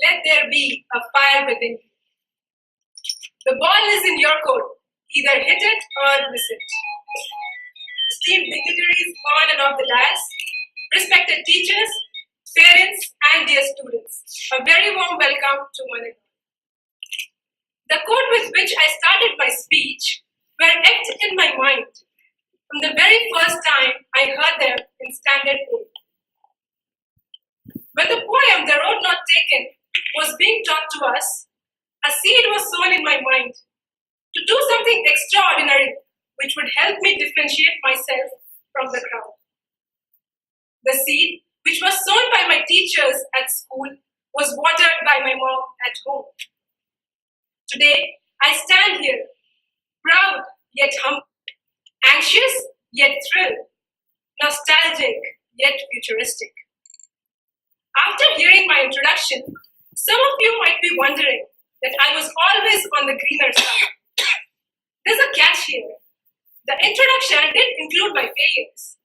let there be a fire within you. The ball is in your court. Either hit it or miss it. Esteemed dignitaries on and off the dais, respected teachers, parents, and dear students, a very warm welcome to one and all. The quote with which I started my speech were etched in my mind from the very first time I heard them in standard 8. When the poem The Road Not Taken was being taught to us, a seed was sown in my mind to do something extraordinary which would help me differentiate myself from the crowd. The seed, which was sown by my teachers at school, was watered by my mom at home. Today, I stand here, proud yet humble, anxious yet thrilled, nostalgic yet futuristic. After hearing my introduction, some of you might be wondering that I was always on the greener side. There's a catch here. The introduction did include my failures.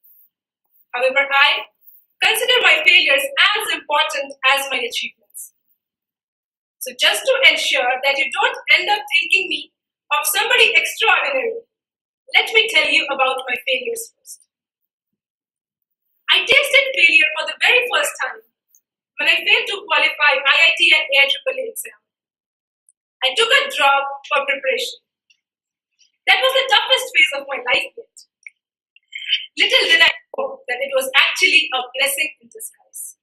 However, I consider my failures as important as my achievements. So just to ensure that you don't end up thinking me of somebody extraordinary, let me tell you about my failures first. I tasted failure for the very first time when I failed to qualify IIT and AIEEE exam. I took a drop for preparation. That was the toughest phase of my life yet. Little did I know that it was actually a blessing in disguise.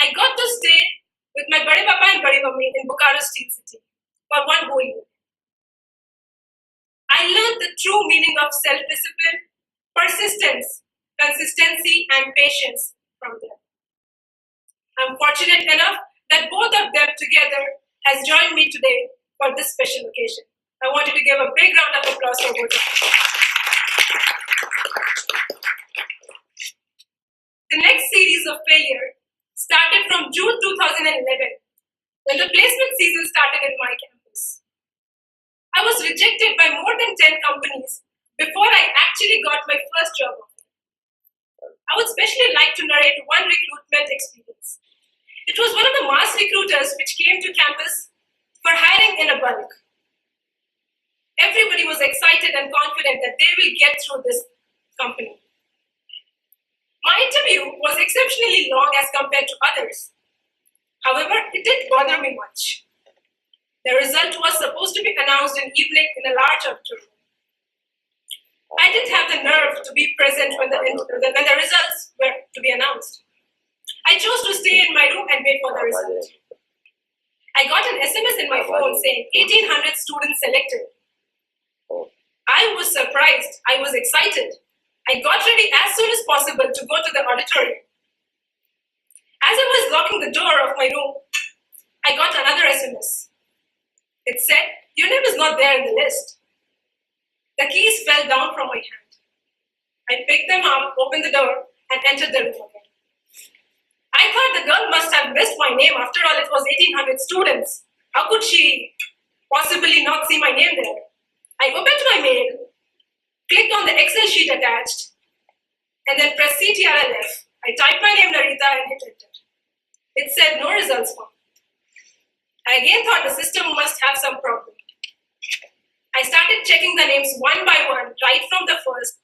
I got to stay with my Bade Papa and Bade Mummy in Bokaro Steel City for one whole year. I learned the true meaning of self-discipline, persistence, consistency, and patience from them. I'm fortunate enough that both of them together has joined me today for this special occasion. I want you to give a big round of applause for both of them. The next series of failure started from June 2011 when the placement season started in my campus. I was rejected by more than 10 companies before I actually got my first job offer. I would especially like to narrate one recruitment experience. It was one of the mass recruiters which came to campus for hiring in a bulk. Everybody was excited and confident that they will get through this company. My interview was exceptionally long as compared to others. However, it didn't bother me much. The result was supposed to be announced in evening in a large auditorium. I didn't have the nerve to be present when the results were to be announced. I chose to stay in my room and wait for the result. I got an SMS in my phone saying 1,800 students selected. I was surprised. I was excited. I got ready as soon as possible to go to the auditorium. As I was locking the door of my room, I got another SMS. It said, "Your name is not there in the list." The keys fell down from my hand. I picked them up, opened the door, and entered the room again. I thought the girl must have missed my name. After all, it was 1,800 students. How could she possibly not see my name there? I opened my mail, clicked on the Excel sheet attached, and then pressed CTRL-F. I typed my name, Narita, and hit enter. It said no results found. I again thought the system must have some problem. I started checking the names one by one, right from the first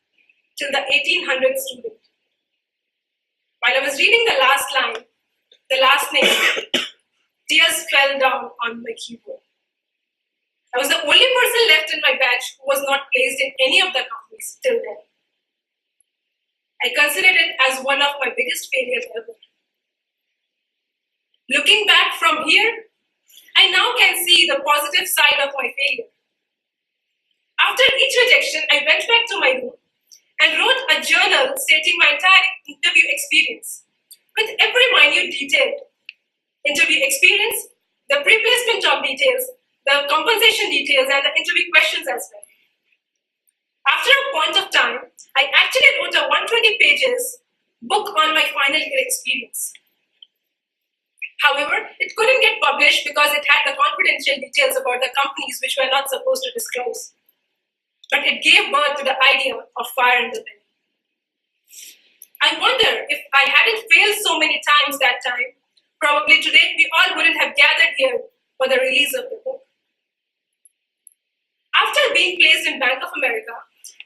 till the 1,800th student. While I was reading the last line, the last name, tears fell down on my keyboard. I was the only person left in my batch who was not placed in any of the companies till then. I considered it as one of my biggest failures ever. Looking back from here, I now can see the positive side of my failure. After each rejection, I went back to my room and wrote a journal stating my entire interview experience with every minute detail. Interview experience, the pre-placement job details, the compensation details, and the interview questions as well. After a point of time, I actually wrote a 120 pages book on my final year experience. However, it couldn't get published because it had the confidential details about the companies which were not supposed to disclose. But it gave birth to the idea of fire in the belly. I wonder if I hadn't failed so many times that time, probably today we all wouldn't have gathered here for the release of the book. After being placed in Bank of America,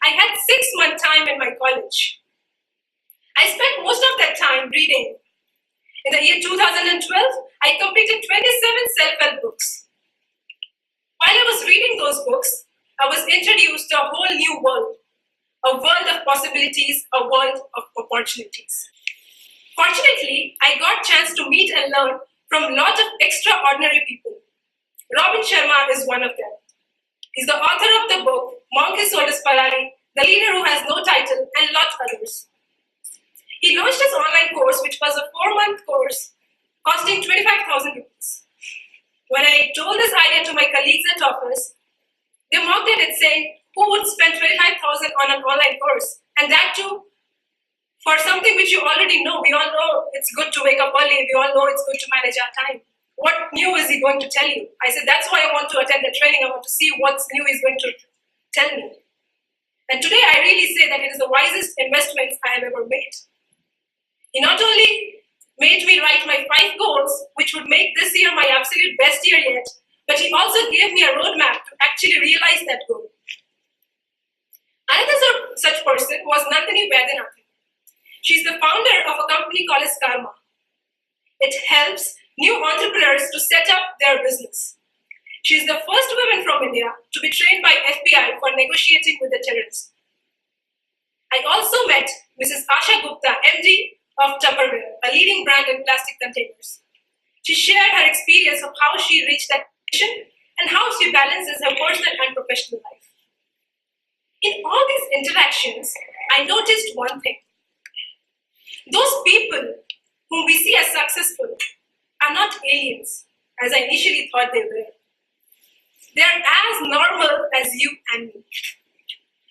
I had 6 month time in my college. I spent most of that time reading. In the year 2012, I completed 27 self-help books. While I was reading those books, I was introduced to a whole new world, a world of possibilities, a world of opportunities. Fortunately, I got a chance to meet and learn from lots of extraordinary people. Robin Sharma is one of them. He's the author of the book, Monk is Sold as Ferrari, The Leader Who Has No Title, and lots others. He launched his online course, which was a 4 month course, costing 25,000 rupees. When I told this idea to my colleagues at office, they mocked at it saying, who would spend 25,000 on an online course? And that too, for something which you already know. We all know it's good to wake up early. We all know it's good to manage our time. What new is he going to tell you? I said, that's why I want to attend the training. I want to see what's new he's going to tell me. And today I really say that it is the wisest investment I have ever made. He not only made me write my 5 goals, which would make this year my absolute best year yet, but he also gave me a roadmap to actually realize that goal. Another such person was Nandini Vaidyanathan. She's the founder of a company called as Karma. It helps new entrepreneurs to set up their business. She's the first woman from India to be trained by FBI for negotiating with the terrorists. I also met Mrs. Asha Gupta, MD of Tupperware, a leading brand in plastic containers. She shared her experience of how she reached that position and how she balances her personal and professional life. In all these interactions, I noticed one thing. Those people whom we see as successful are not aliens, as I initially thought they were. They are as normal as you and me.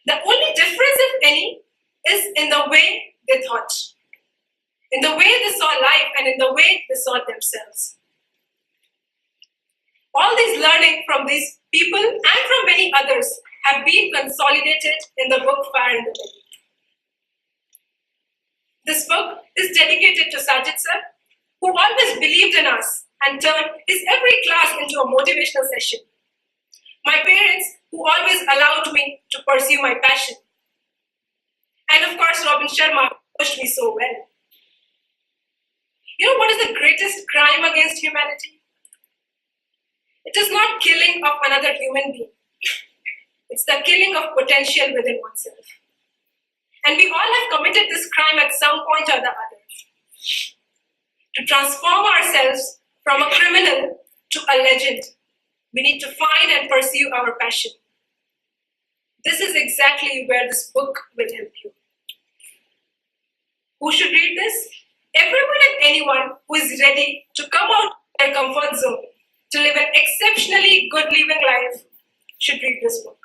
The only difference, if any, is in the way they thought, in the way they saw life, and in the way they saw themselves. All this learning from these people and from many others have been consolidated in the book Fire in the Belly. This book is dedicated to Sajid sir, who always believed in us and turned his every class into a motivational session. My parents, who always allowed me to pursue my passion. And of course, Robin Sharma pushed me so well. You know what is the greatest crime against humanity? It is not killing of another human being. It's the killing of potential within oneself. And we all have committed this crime at some point or the other. To transform ourselves from a criminal to a legend, we need to find and pursue our passion. This is exactly where this book will help you. Who should read this? Everyone and anyone who is ready to come out of their comfort zone to live an exceptionally good living life should read this book.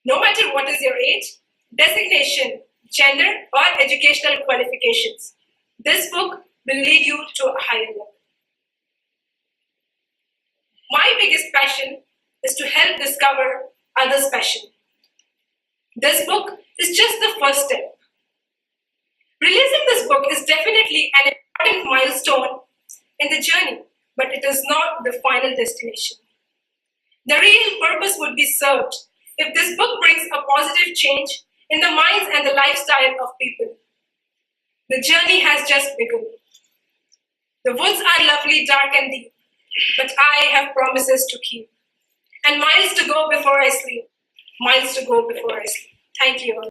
No matter what is your age, designation, gender, or educational qualifications, this book will lead you to a higher level. My biggest passion is to help discover others' passion. This book is just the first step. Releasing this book is definitely an important milestone in the journey, but it is not the final destination. The real purpose would be served if this book brings a positive change in the minds and the lifestyle of people. The journey has just begun. The woods are lovely, dark and deep, but I have promises to keep. And miles to go before I sleep. Miles to go before I sleep. Thank you all.